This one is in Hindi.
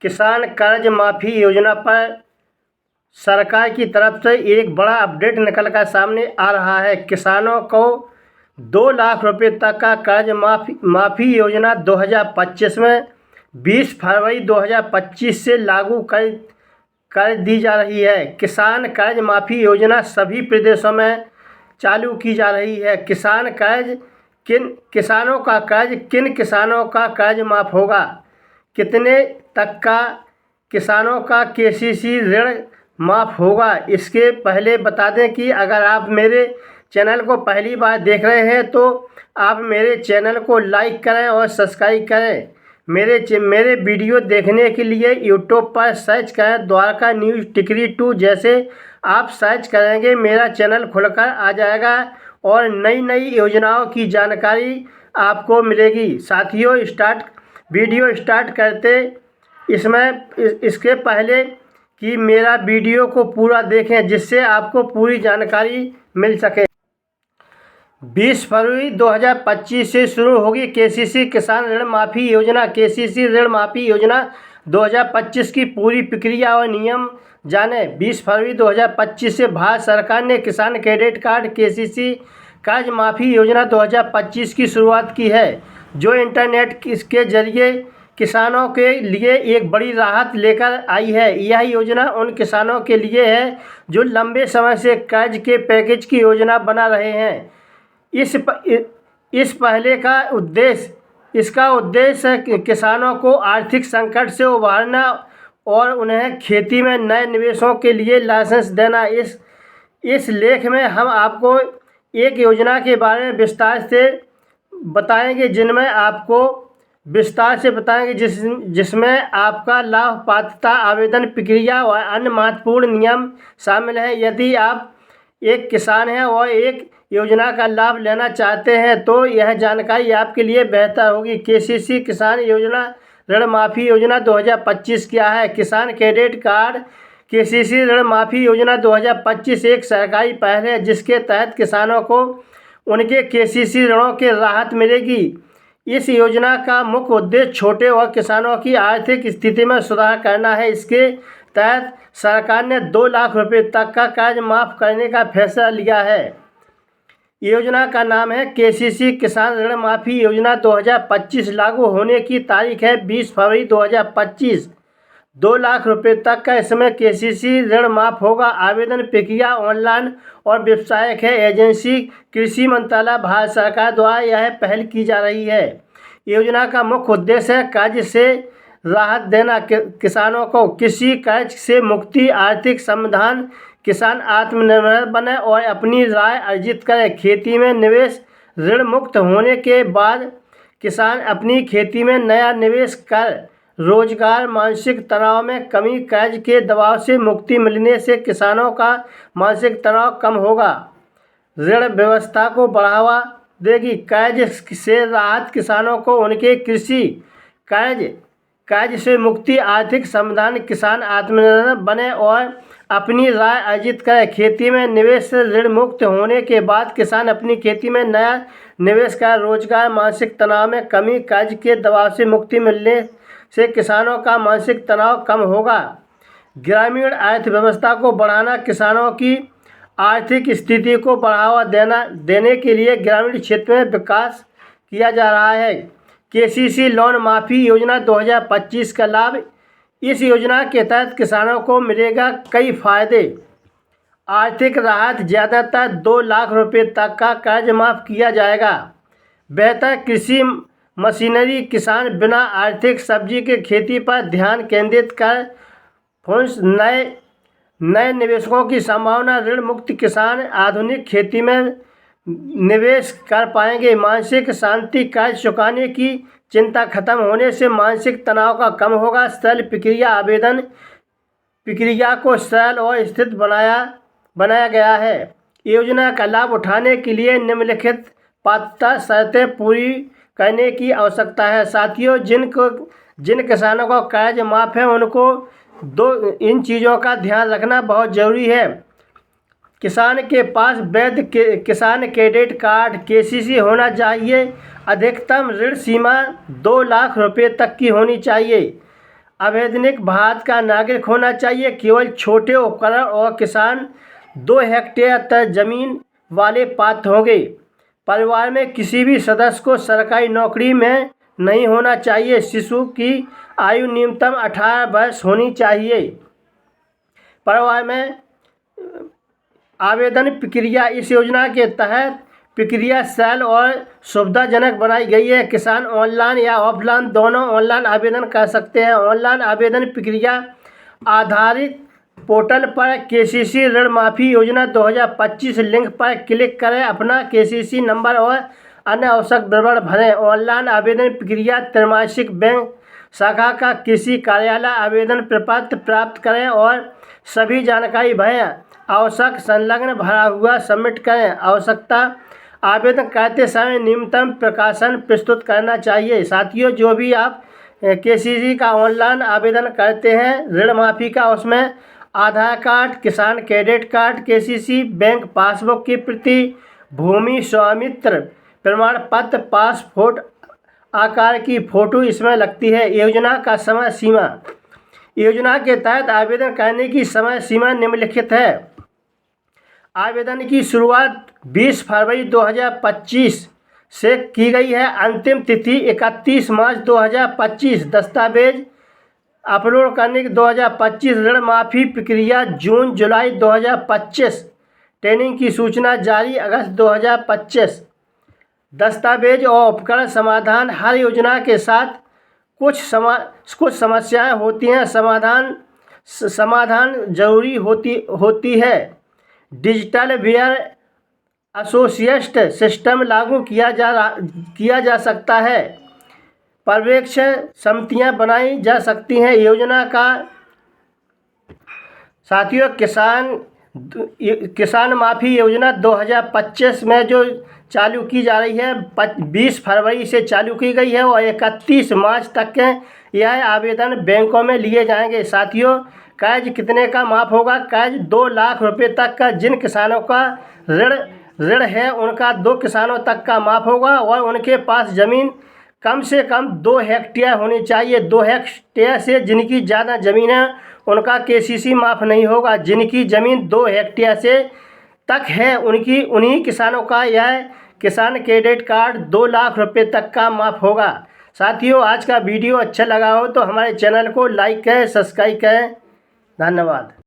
किसान कर्ज माफ़ी योजना पर सरकार की तरफ से एक बड़ा अपडेट निकल कर सामने आ रहा है। किसानों को 2 लाख रुपए तक का कर्ज माफ़ी योजना 2025 में 20 फरवरी 2025 से लागू कर दी जा रही है। किसान कर्ज माफ़ी योजना सभी प्रदेशों में चालू की जा रही है। किन किसानों का कर्ज माफ़ होगा, कितने तक का किसानों का केसीसी ऋण माफ़ होगा। इसके पहले बता दें कि अगर आप मेरे चैनल को पहली बार देख रहे हैं तो आप मेरे चैनल को लाइक करें और सब्सक्राइब करें। मेरे वीडियो देखने के लिए यूट्यूब पर सर्च करें द्वारका न्यूज़ टिकरी 2। जैसे आप सर्च करेंगे मेरा चैनल खुलकर आ जाएगा और नई नई योजनाओं की जानकारी आपको मिलेगी। साथियों, वीडियो स्टार्ट करते इसके पहले कि मेरा वीडियो को पूरा देखें जिससे आपको पूरी जानकारी मिल सके। 20 फरवरी 2025 से शुरू होगी केसीसी किसान ऋण माफ़ी योजना। केसीसी ऋण माफ़ी योजना 2025 की पूरी प्रक्रिया और नियम जाने। 20 फरवरी 2025 से भारत सरकार ने किसान क्रेडिट कार्ड केसीसी कर्ज माफ़ी योजना 2025 की शुरुआत की है, जो इंटरनेट के जरिए किसानों के लिए एक बड़ी राहत लेकर आई है। यह योजना उन किसानों के लिए है जो लंबे समय से कर्ज के पैकेज की योजना बना रहे हैं। इसका उद्देश्य किसानों को आर्थिक संकट से उबारना और उन्हें खेती में नए निवेशों के लिए लाइसेंस देना। इस लेख में हम आपको एक योजना के बारे में विस्तार से बताएंगे जिसमें आपका लाभ, पात्रता, आवेदन प्रक्रिया और अन्य महत्वपूर्ण नियम शामिल हैं। यदि आप एक किसान हैं और एक योजना का लाभ लेना चाहते हैं तो यह जानकारी आपके लिए बेहतर होगी। केसीसी किसान योजना ऋण माफ़ी योजना 2025 क्या है? किसान क्रेडिट कार्ड केसीसी ऋण माफ़ी योजना 2025 एक सरकारी पहल है जिसके तहत किसानों को उनके केसीसी ऋणों के राहत मिलेगी। इस योजना का मुख्य उद्देश्य छोटे और किसानों की आर्थिक स्थिति में सुधार करना है। इसके तहत सरकार ने 2 लाख रुपए तक का कर्ज माफ़ करने का फैसला लिया है। योजना का नाम है केसीसी किसान ऋण माफ़ी योजना 2025। लागू होने की तारीख है 20 फरवरी 2025। 2 लाख रुपए तक का इसमें केसीसी ऋण माफ़ होगा। आवेदन प्रक्रिया ऑनलाइन और व्यावसायिक है। एजेंसी कृषि मंत्रालय, भारत सरकार द्वारा यह पहल की जा रही है। योजना का मुख्य उद्देश्य है कर्ज से राहत देना, किसानों को कृषि कर्ज से मुक्ति, आर्थिक समाधान, किसान आत्मनिर्भर बने और अपनी आय अर्जित करें। खेती में निवेश ऋण मुक्त होने के बाद किसान अपनी खेती में नया निवेश कर रोजगार, मानसिक तनाव में कमी, कर्ज के दबाव से मुक्ति मिलने से किसानों का मानसिक तनाव कम होगा, ऋण व्यवस्था को बढ़ावा देगी। कर्ज से राहत किसानों को उनके कृषि कर्ज से मुक्ति, आर्थिक समाधान, किसान आत्मनिर्भर बने और अपनी आय अर्जित करें। खेती में निवेश से ऋण मुक्त होने के बाद किसान अपनी खेती में नया निवेश कर रोजगार, मानसिक तनाव में कमी, कर्ज के दबाव से मुक्ति मिलने से किसानों का मानसिक तनाव कम होगा। ग्रामीण अर्थव्यवस्था को बढ़ाना, किसानों की आर्थिक स्थिति को बढ़ावा देने के लिए ग्रामीण क्षेत्र में विकास किया जा रहा है। केसीसी लोन माफ़ी योजना 2025 का लाभ। इस योजना के तहत किसानों को मिलेगा कई फायदे। आर्थिक राहत, ज़्यादातर 2 लाख रुपए तक का कर्ज माफ़ किया जाएगा। बेहतर कृषि मशीनरी, किसान बिना आर्थिक सब्जी के खेती पर ध्यान केंद्रित कर नए निवेशकों की संभावना, ऋण मुक्त किसान आधुनिक खेती में निवेश कर पाएंगे। मानसिक शांति, कर्ज चुकाने की चिंता खत्म होने से मानसिक तनाव का कम होगा। सरल प्रक्रिया, आवेदन प्रक्रिया को सरल और स्थिर बनाया गया है। योजना का लाभ उठाने के लिए निम्नलिखित पात्रता शर्तें पूरी करने की आवश्यकता है। साथियों, जिन किसानों का कर्ज माफ़ है उनको इन चीज़ों का ध्यान रखना बहुत ज़रूरी है। किसान के पास वैध किसान क्रेडिट कार्ड केसीसी होना चाहिए। अधिकतम ऋण सीमा 2 लाख रुपए तक की होनी चाहिए। अवैधानिक भारत का नागरिक होना चाहिए। केवल छोटे उपकरण और किसान 2 हेक्टेयर तक जमीन वाले पात्र होंगे। परिवार में किसी भी सदस्य को सरकारी नौकरी में नहीं होना चाहिए। शिशु की आयु न्यूनतम 18 वर्ष होनी चाहिए। परिवार में आवेदन प्रक्रिया, इस योजना के तहत प्रक्रिया सरल और सुविधाजनक बनाई गई है। किसान ऑनलाइन या ऑफलाइन दोनों ऑनलाइन आवेदन कर सकते हैं। ऑनलाइन आवेदन प्रक्रिया आधारित पोर्टल पर केसीसी ऋण माफी योजना 2025 लिंक पर क्लिक करें, अपना केसीसी नंबर और अन्य आवश्यक विवरण भरें। ऑनलाइन आवेदन प्रक्रिया त्रैमासिक बैंक शाखा का किसी कार्यालय आवेदन प्रपत्र प्राप्त करें और सभी जानकारी भरें। आवश्यक संलग्न भरा हुआ सबमिट करें। आवश्यकता, आवेदन करते समय न्यूनतम प्रकाशन प्रस्तुत करना चाहिए। साथियों, जो भी आप केसीसी का ऑनलाइन आवेदन करते हैं ऋण माफी का, उसमें आधार कार्ड, किसान credit card, KCC bank passbook की प्रति, भूमि स्वामित्व प्रमाण पत्र, पासपोर्ट आकार की फ़ोटो इसमें लगती है। योजना का समय सीमा, योजना के तहत आवेदन करने की समय सीमा निम्नलिखित है। आवेदन की शुरुआत 20 फरवरी 2025 से की गई है। अंतिम तिथि 31 मार्च 2025। दस्तावेज अपलोड करने की 2025। ऋण माफी प्रक्रिया जून जुलाई 2025। ट्रेनिंग की सूचना जारी अगस्त 2025। दस्तावेज और उपकरण समाधान, हर योजना के साथ कुछ समस्याएं होती हैं। समाधान जरूरी होती है। डिजिटल वेयर एसोसिएट सिस्टम लागू किया जा सकता है। पर्यवेक्षण समितियां बनाई जा सकती हैं। योजना का साथियों, किसान माफ़ी योजना 2025 में जो चालू की जा रही है, 20 फरवरी से चालू की गई है और 31 मार्च तक के यह आवेदन बैंकों में लिए जाएंगे। साथियों, कर्ज कितने का माफ़ होगा? कर्ज 2 लाख रुपए तक का जिन किसानों का ऋण है उनका 2 किसानों तक का माफ़ होगा और उनके पास ज़मीन कम से कम 2 हेक्टेयर होनी चाहिए। 2 हेक्टेयर से जिनकी ज़्यादा ज़मीन है उनका केसीसी माफ़ नहीं होगा। जिनकी ज़मीन 2 हेक्टेयर से तक है उन्हीं किसानों का यह किसान क्रेडिट कार्ड 2 लाख रुपए तक का माफ़ होगा। साथियों, आज का वीडियो अच्छा लगा हो तो हमारे चैनल को लाइक करें, सब्सक्राइब करें। धन्यवाद।